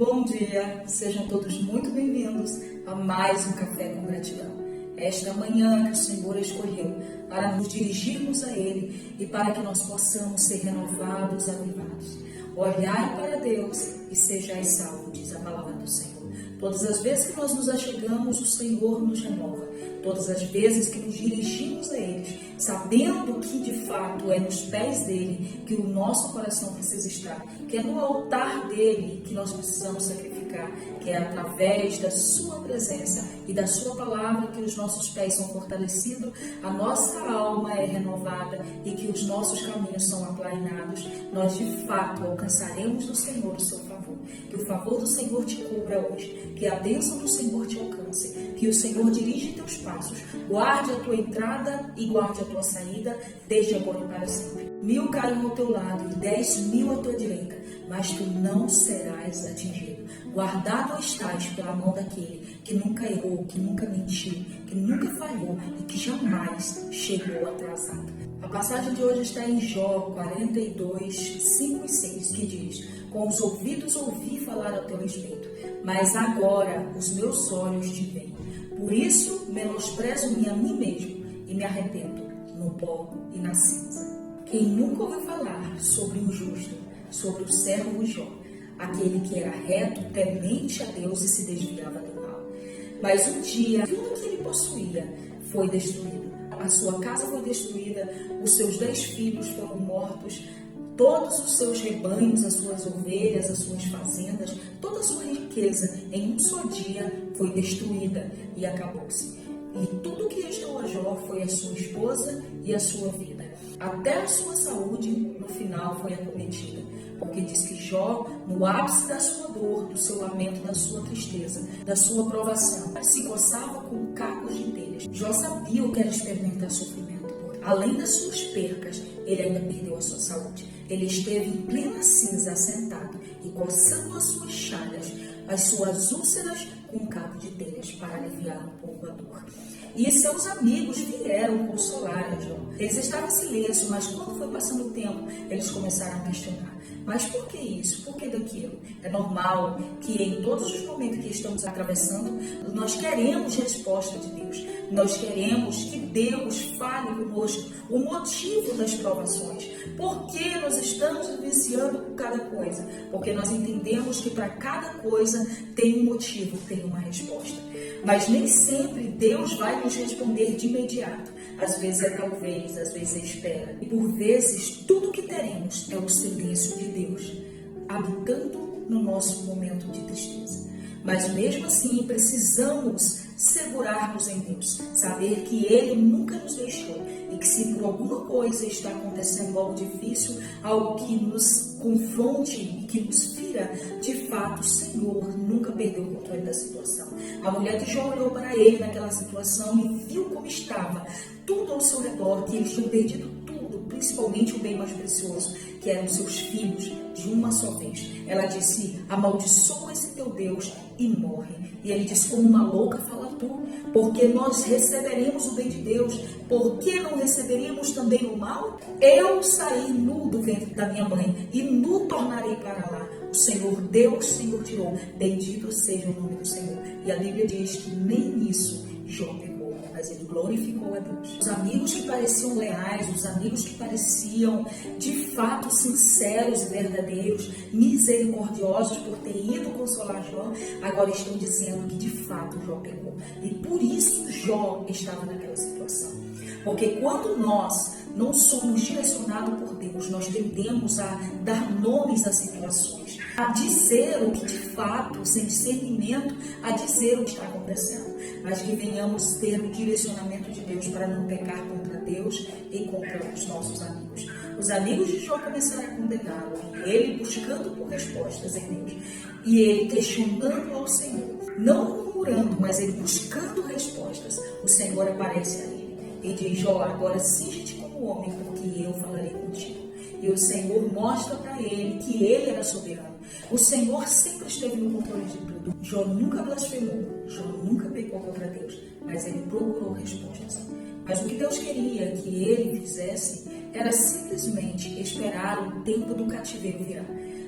Bom dia, sejam todos muito bem-vindos a mais um Café com Gratidão. Esta manhã que o Senhor escolheu para nos dirigirmos a Ele e para que nós possamos ser renovados, avivados. Olhai para Deus e sejais salvos, diz a palavra do Senhor. Todas as vezes que nós nos achegamos, o Senhor nos renova. Todas as vezes que nos dirigimos a Ele, sabendo que de fato é nos pés dEle que o nosso coração precisa estar, que é no altar dEle que nós precisamos sacrificar, que é através da Sua presença e da Sua palavra que os nossos pés são fortalecidos, a nossa alma é renovada e que os nossos caminhos são aplainados, nós de fato alcançaremos do Senhor o seu favor. Que o favor do Senhor te cubra hoje, que a bênção do Senhor te alcance, que o Senhor dirija teus passos, guarde a tua entrada e guarde a tua saída, desde agora e para sempre. 1000 cairão ao teu lado e 10.000 à tua direita, mas tu não serás atingido. Guardado estás pela mão daquele que nunca errou, que nunca mentiu, que nunca falhou e que jamais chegou atrasado. A passagem de hoje está em Jó 42, 5 e 6, que diz: com os ouvidos ouvi falar a teu respeito, mas agora os meus olhos te veem. Por isso menosprezo-me a mim mesmo e me arrependo no pó e na cinza. Quem nunca ouviu falar sobre o justo, sobre o servo Jó, aquele que era reto, temente a Deus e se desviava do mal. Mas um dia, tudo que ele possuía foi destruído. A sua casa foi destruída, os seus 10 filhos foram mortos, todos os seus rebanhos, as suas ovelhas, as suas fazendas, toda a sua riqueza, em um só dia foi destruída e acabou-se. E tudo que restou a Jó foi a sua esposa e a sua vida. Até a sua saúde, no final, foi acometida. Porque diz que Jó, no ápice da sua dor, do seu lamento, da sua tristeza, da sua provação, se coçava com cacos de telhas. Jó sabia o que era experimentar sofrimento. Além das suas percas, ele ainda perdeu a sua saúde. Ele esteve em plena cinza, assentado e coçando as suas chagas, as suas úlceras com um caco de telhas para aliviar um pouco a dor. E seus amigos vieram consolar a Jó. Eles estavam em silêncio, mas quando foi passando o tempo, eles começaram a questionar. Mas por que isso? Por que daquilo? É normal que em todos os momentos que estamos atravessando, nós queremos resposta de Deus. Nós queremos que Deus fale conosco o motivo das provações. Por que nós estamos vivenciando por cada coisa? Porque nós entendemos que para cada coisa tem um motivo, tem uma resposta. Mas nem sempre Deus vai nos responder de imediato. Às vezes é talvez, às vezes é espera. E por vezes tudo que teremos é o silêncio de Deus, habitando no nosso momento de tristeza. Mas mesmo assim precisamos segurar-nos em Deus, saber que Ele nunca nos deixou e que se por alguma coisa está acontecendo algo difícil, algo que nos confronte e que nos fira, de fato o Senhor nunca perdeu o controle da situação. A mulher de Jó olhou para ele naquela situação e viu como estava tudo ao seu redor, que eles tinham perdido tudo, principalmente o bem mais precioso, que eram seus filhos, de uma só vez. Ela disse: amaldiçoa esse teu Deus e morre. E ele disse: como uma louca fala tu, porque nós receberemos o bem de Deus, por que não receberíamos também o mal? Eu saí nu do ventre da minha mãe e nu tornarei para lá. O Senhor deu, o Senhor tirou. Bendito seja o nome do Senhor. E a Bíblia diz que nem nisso Jó pecou, mas ele glorificou a Deus. Os amigos que pareciam leais, os amigos que pareciam de fato sinceros e verdadeiros, misericordiosos por ter ido consolar Jó, agora estão dizendo que de fato Jó pecou. E por isso Jó estava naquela situação. Porque quando nós não somos direcionados por Deus, nós tendemos a dar nomes às situações, a dizer o que de fato, sem discernimento, a dizer o que está acontecendo. Mas que venhamos ter o direcionamento de Deus para não pecar contra Deus e contra os nossos amigos. Os amigos de Jó começaram a condená-lo, ele buscando por respostas em Deus, e ele questionando ao Senhor, não murmurando, mas ele buscando respostas. O Senhor aparece a ele e diz: Jó, agora singe-te como homem, porque eu falarei contigo. E o Senhor mostra para ele que ele era soberano. O Senhor sempre esteve no controle de tudo. Jó nunca blasfemou, Jó nunca pecou contra Deus, mas ele procurou respostas. Mas o que Deus queria que ele fizesse era simplesmente esperar o tempo do cativeiro virar.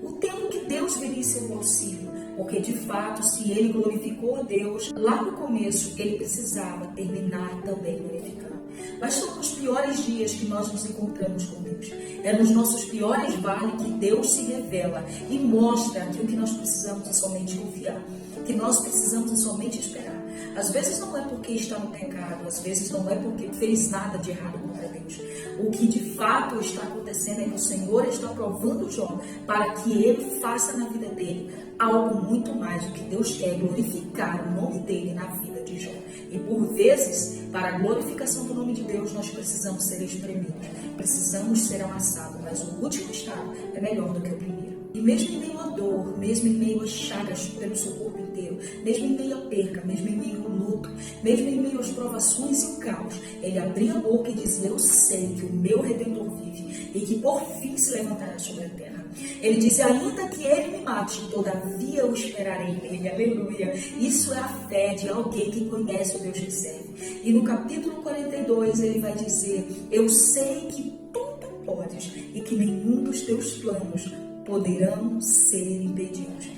O tempo que Deus viria em seu auxílio, porque de fato, se ele glorificou a Deus, lá no começo ele precisava terminar também glorificando. Mas são nos piores dias que nós nos encontramos com Deus. É nos nossos piores vales que Deus se revela e mostra que o que nós precisamos é somente confiar, que nós precisamos é somente esperar. Às vezes não é porque está no pecado, às vezes não é porque fez nada de errado contra Deus. O que de fato está acontecendo é que o Senhor está provando Jó para que ele faça na vida dele algo muito mais. O que Deus quer é glorificar o nome dele na vida de Jó. E por vezes, para a glorificação do nome de Deus, nós precisamos ser espremidos, precisamos ser amassados, mas o último estado é melhor do que o primeiro. E mesmo em meio à dor, mesmo em meio às chagas pelo seu corpo inteiro, mesmo em meio à perca, mesmo em meio ao luto, mesmo em meio às provações e o caos, ele abria a boca e dizia: eu sei que o meu Redentor vive e que por fim se levantará sobre a terra. Ele diz: ainda que ele me mate, todavia eu esperarei nele. Aleluia. Isso é a fé de alguém que conhece o Deus que serve. E no capítulo 42 ele vai dizer: eu sei que tudo podes e que nenhum dos teus planos poderão ser impedidos.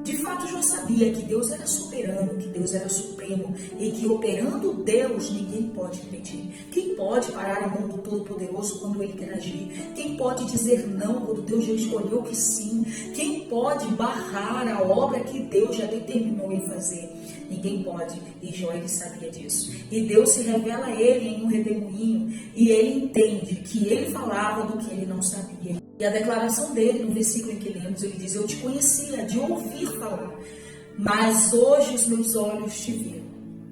De fato, Jó sabia que Deus era soberano, que Deus era supremo e que operando Deus ninguém pode impedir. Quem pode parar a mão do Todo-Poderoso quando ele quer agir? Quem pode dizer não quando Deus já escolheu que sim? Quem pode barrar a obra que Deus já determinou em fazer? Ninguém pode, e Jó ele sabia disso. E Deus se revela a ele em um redemoinho e ele entende que ele falava do que ele não sabia. E a declaração dele, no versículo em que lemos, ele diz: eu te conhecia de ouvir falar, mas hoje os meus olhos te viram.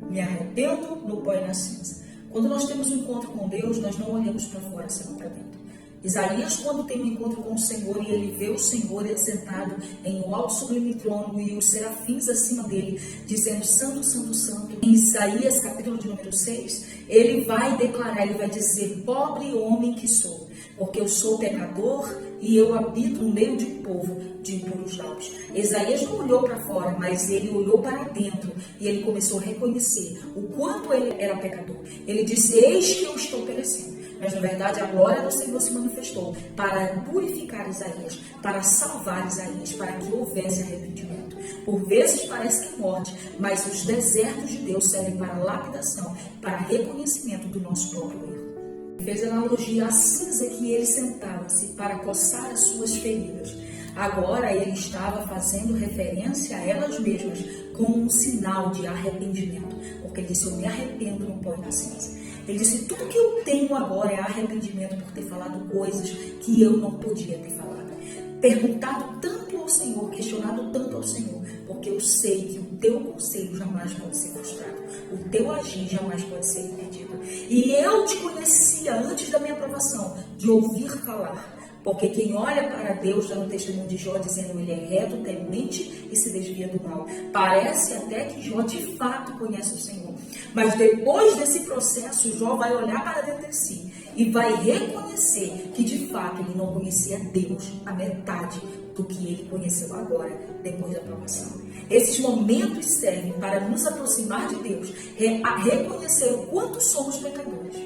Me arrependo no pó e na cinza. Quando nós temos um encontro com Deus, nós não olhamos para fora, senão para dentro. Isaías, quando tem um encontro com o Senhor e ele vê o Senhor sentado em um alto sublime trono e os serafins acima dele, dizendo: santo, santo, santo. Em Isaías, capítulo de número 6, ele vai declarar, ele vai dizer: pobre homem que sou, porque eu sou pecador e eu habito no meio de um povo de impuros lábios. Isaías não olhou para fora, mas ele olhou para dentro e ele começou a reconhecer o quanto ele era pecador. Ele disse: eis que eu estou perecendo. Mas, na verdade, a glória do Senhor se manifestou para purificar Isaías, para salvar Isaías, para que houvesse arrependimento. Por vezes parece que morte, mas os desertos de Deus servem para lapidação, para reconhecimento do nosso próprio erro. Ele fez analogia à cinza que ele sentava-se para coçar as suas feridas. Agora ele estava fazendo referência a elas mesmas como um sinal de arrependimento, porque ele disse: eu me arrependo no pó e na cinza. Ele disse: tudo que eu tenho agora é arrependimento por ter falado coisas que eu não podia ter falado. Perguntado tanto ao Senhor, questionado tanto ao Senhor, porque eu sei que o teu conselho jamais pode ser frustrado, o teu agir jamais pode ser impedido. E eu te conhecia antes da minha aprovação, de ouvir falar. Porque quem olha para Deus, está no testemunho de Jó, dizendo: ele é reto, temente e se desvia do mal. Parece até que Jó de fato conhece o Senhor. Mas depois desse processo, Jó vai olhar para dentro de si e vai reconhecer que de fato ele não conhecia Deus a metade do que ele conheceu agora, depois da aprovação. Esses momentos servem para nos aproximar de Deus, a reconhecer o quanto somos pecadores,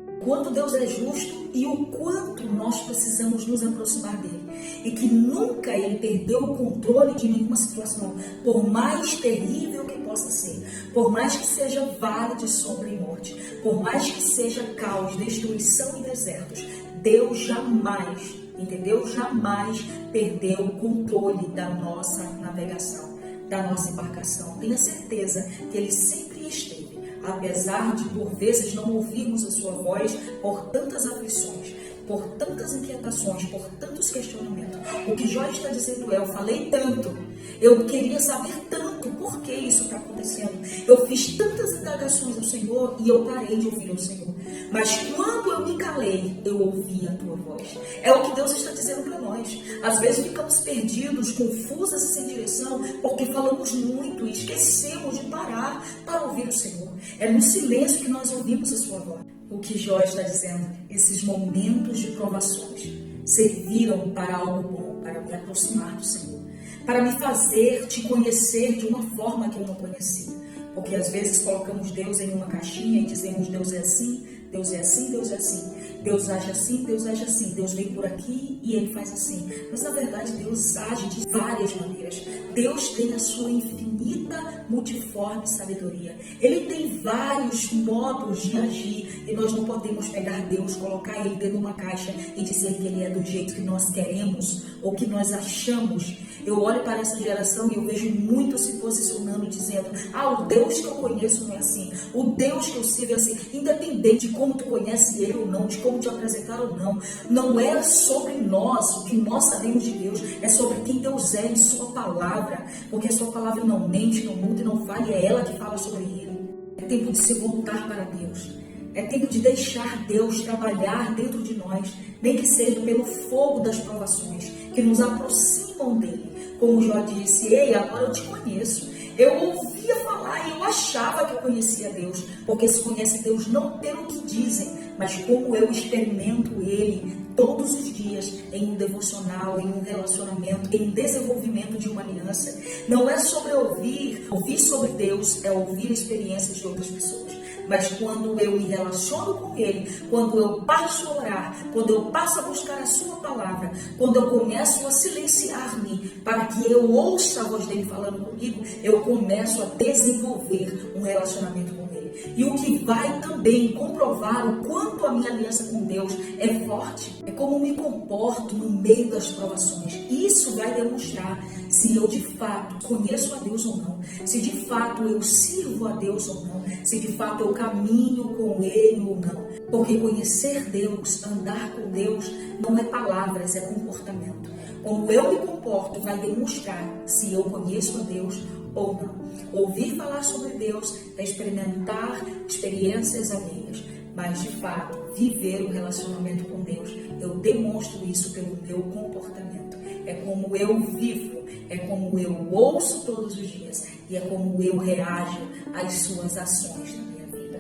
o quanto Deus é justo e o quanto nós precisamos nos aproximar dele. E que nunca ele perdeu o controle de nenhuma situação, por mais terrível que possa ser, por mais que seja vale de sombra e morte, por mais que seja caos, destruição e desertos, Deus jamais, entendeu? Jamais perdeu o controle da nossa navegação, da nossa embarcação. Tenha certeza que ele sempre esteve. Apesar de, por vezes, não ouvirmos a sua voz por tantas aflições, por tantas inquietações, por tantos questionamentos. O que Jó está dizendo é: eu falei tanto, eu queria saber tanto por que isso está acontecendo. Eu fiz tantas indagações ao Senhor e eu parei de ouvir o Senhor. Mas quando eu me calei, eu ouvi a tua voz. É o que Deus está dizendo para nós. Às vezes ficamos perdidos, confusos e sem direção, porque falamos muito e esquecemos de parar para ouvir o Senhor. É no silêncio que nós ouvimos a sua voz. O que Jó está dizendo, esses momentos de provações serviram para algo bom, para me aproximar do Senhor, para me fazer te conhecer de uma forma que eu não conhecia. Porque às vezes colocamos Deus em uma caixinha e dizemos: Deus é assim, Deus é assim, Deus é assim. Deus age assim, Deus age assim, Deus vem por aqui e ele faz assim. Mas na verdade Deus age de várias maneiras. Deus tem a sua infinita, multiforme sabedoria. Ele tem vários modos de agir e nós não podemos pegar Deus, colocar ele dentro de uma caixa e dizer que ele é do jeito que nós queremos ou que nós achamos. Eu olho para essa geração e eu vejo muito se posicionando, dizendo: o Deus que eu conheço não é assim, o Deus que eu sirvo é assim. Independente de como tu conhece ele ou não, de como te apresentar ou não, não é sobre nós, o que nós sabemos de Deus, é sobre quem Deus é em sua palavra, porque a sua palavra não mente, não muda e não falha, é ela que fala sobre ele. É tempo de se voltar para Deus. É tempo de deixar Deus trabalhar dentro de nós, nem que seja pelo fogo das provações, que nos aproximam dele. Como Jó disse: ei, agora eu te conheço. Eu ouvia falar e eu achava que eu conhecia Deus, porque se conhece Deus não pelo que dizem, mas como eu experimento ele todos os dias em um devocional, em um relacionamento, em desenvolvimento de uma aliança. Não é sobre ouvir sobre Deus é ouvir experiências de outras pessoas. Mas quando eu me relaciono com ele, quando eu passo a orar, quando eu passo a buscar a sua palavra, quando eu começo a silenciar-me para que eu ouça a voz dele falando comigo, eu começo a desenvolver um relacionamento com ele. E o que vai também comprovar o quanto a minha aliança com Deus é forte, é como me comporto no meio das provações. Isso vai demonstrar se eu de fato conheço a Deus ou não, se de fato eu sirvo a Deus ou não, se de fato eu caminho com ele ou não. Porque conhecer Deus, andar com Deus, não é palavras, é comportamento. Como eu me comporto vai demonstrar se eu conheço a Deus ou não. Ouvir falar sobre Deus é experimentar experiências alheias, mas de fato viver um relacionamento com Deus, eu demonstro isso pelo meu comportamento. É como eu vivo, é como eu ouço todos os dias e é como eu reajo às suas ações na minha vida.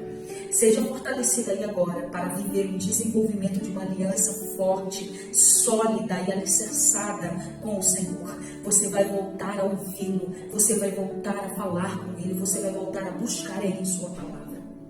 Seja fortalecida aí agora para viver o desenvolvimento de uma aliança forte, sólida e alicerçada com o Senhor. Você vai voltar a ouvi-lo, você vai voltar a falar com ele, você vai voltar a buscar ele em sua palavra.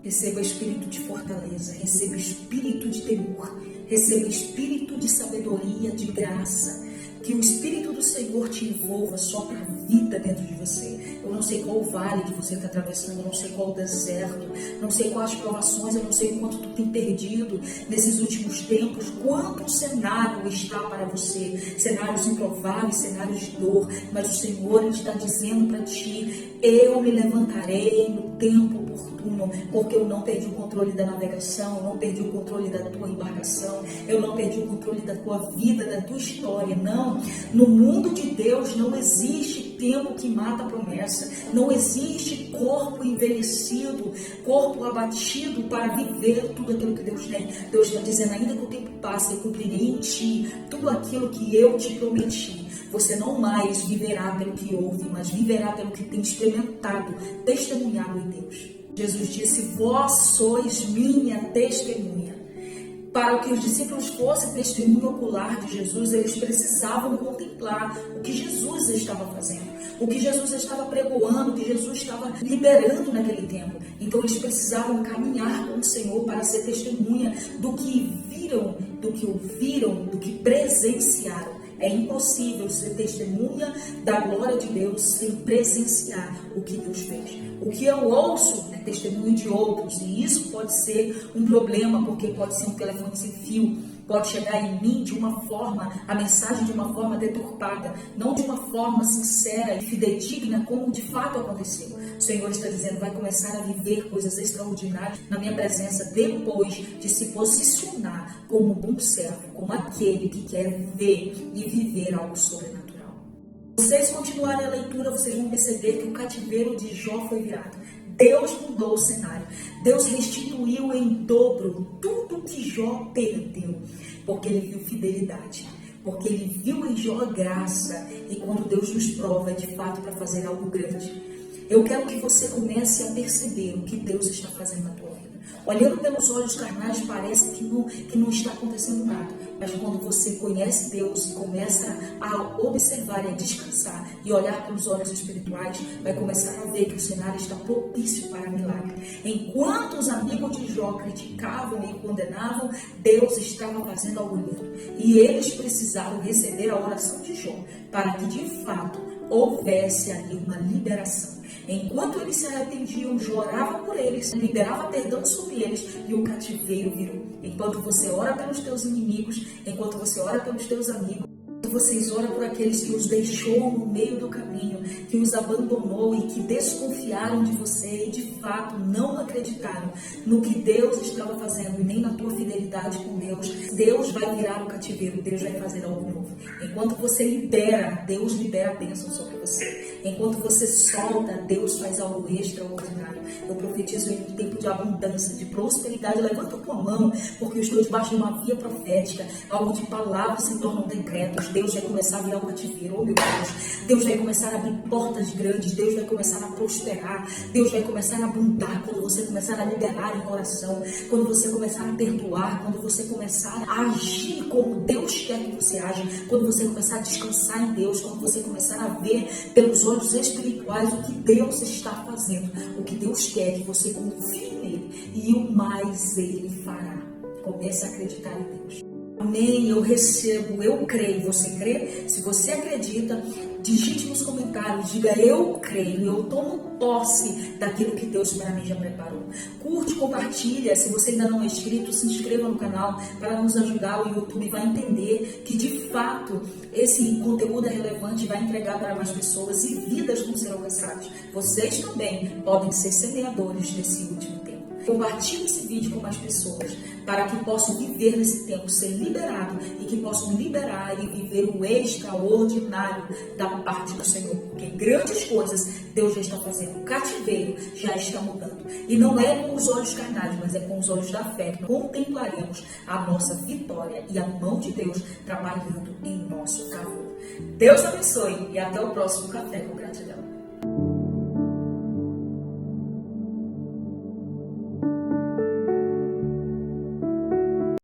Receba espírito de fortaleza, receba espírito de temor, receba espírito de sabedoria, de graça. Que o Espírito do Senhor te envolva só para a vida dentro de você. Eu não sei qual o vale que você está atravessando, eu não sei qual o deserto, não sei quais provações, eu não sei quanto tu tem perdido nesses últimos tempos, quanto cenário está para você, cenários improváveis, cenários de dor, mas o Senhor está dizendo para ti: eu me levantarei no tempo oportuno, porque eu não perdi o controle da navegação, eu não perdi o controle da tua embarcação, eu não perdi o controle da tua vida, da tua história. Não, no mundo de Deus não existe tempo que mata a promessa, não existe corpo envelhecido, corpo abatido para viver tudo aquilo que Deus tem. Deus está dizendo: ainda que o tempo passe, eu cumprirei em ti tudo aquilo que eu te prometi. Você não mais viverá pelo que ouve, mas viverá pelo que tem experimentado, testemunhado em Deus. Jesus disse: vós sois minha testemunha. Para que os discípulos fossem testemunho ocular de Jesus, eles precisavam contemplar o que Jesus estava fazendo, o que Jesus estava pregoando, o que Jesus estava liberando naquele tempo. Então eles precisavam caminhar com o Senhor para ser testemunha do que viram, do que ouviram, do que presenciaram. É impossível ser testemunha da glória de Deus sem presenciar o que Deus fez. O que eu ouço é testemunho de outros, e isso pode ser um problema, porque pode ser um telefone sem fio, pode chegar em mim de uma forma, a mensagem de uma forma deturpada, não de uma forma sincera e fidedigna como de fato aconteceu. O Senhor está dizendo: vai começar a viver coisas extraordinárias na minha presença depois de se posicionar como um bom servo, como aquele que quer ver e viver algo sobrenatural. Vocês continuarem a leitura, vocês vão perceber que o cativeiro de Jó foi virado. Deus mudou o cenário. Deus restituiu em dobro tudo que Jó perdeu, porque ele viu fidelidade, porque ele viu em Jó graça, e quando Deus nos prova é de fato para fazer algo grande. Eu quero que você comece a perceber o que Deus está fazendo na tua vida. Olhando pelos olhos carnais, parece que não está acontecendo nada. Mas quando você conhece Deus e começa a observar e a descansar e olhar pelos olhos espirituais, vai começar a ver que o cenário está propício para milagre. Enquanto os amigos de Jó criticavam e condenavam, Deus estava fazendo algo lindo. E eles precisaram receber a oração de Jó para que de fato houvesse ali uma liberação. Enquanto eles se arrependiam, Jó orava por eles, liberava perdão sobre eles e o cativeiro virou. Enquanto você ora pelos teus inimigos, enquanto você ora pelos teus amigos, vocês oram por aqueles que os deixou no meio do caminho, que os abandonou e que desconfiaram de você e de fato não acreditaram no que Deus estava fazendo e nem na tua fidelidade com Deus. Deus vai virar o cativeiro, Deus vai fazer algo novo. Enquanto você libera, Deus libera a bênção sobre você. Enquanto você solta, Deus faz algo extraordinário. Eu profetizo em um tempo de abundância, de prosperidade. Levanta a tua mão, porque eu estou debaixo de uma via profética, algo de palavras se tornam decretos. Deus vai começar a virar o cativeiro, oh meu Deus. Deus vai começar a abrir portas grandes, Deus vai começar a prosperar, Deus vai começar a abundar quando você começar a liberar em oração, quando você começar a perdoar, quando você começar a agir como Deus quer que você aja, quando você começar a descansar em Deus, quando você começar a ver pelos olhos espirituais o que Deus está fazendo, o que Deus quer que você confie nele e o mais ele fará. Comece a acreditar em Deus. Amém, eu recebo, eu creio. Você crê? Se você acredita, digite nos comentários, diga eu creio, eu tomo posse daquilo que Deus para mim já preparou. Curte, compartilha, se você ainda não é inscrito, se inscreva no canal para nos ajudar. O YouTube vai entender que de fato esse conteúdo é relevante, vai entregar para mais pessoas e vidas vão ser alcançadas. Vocês também podem ser semeadores nesse último tempo. Compartilhe esse vídeo com mais pessoas, para que possam viver nesse tempo, ser liberado e que possam liberar e viver o extraordinário da parte do Senhor. Porque grandes coisas Deus já está fazendo, o cativeiro já está mudando. E não é com os olhos carnais, mas é com os olhos da fé que contemplaremos a nossa vitória e a mão de Deus trabalhando em nosso favor. Deus abençoe e até o próximo Café com Gratidão.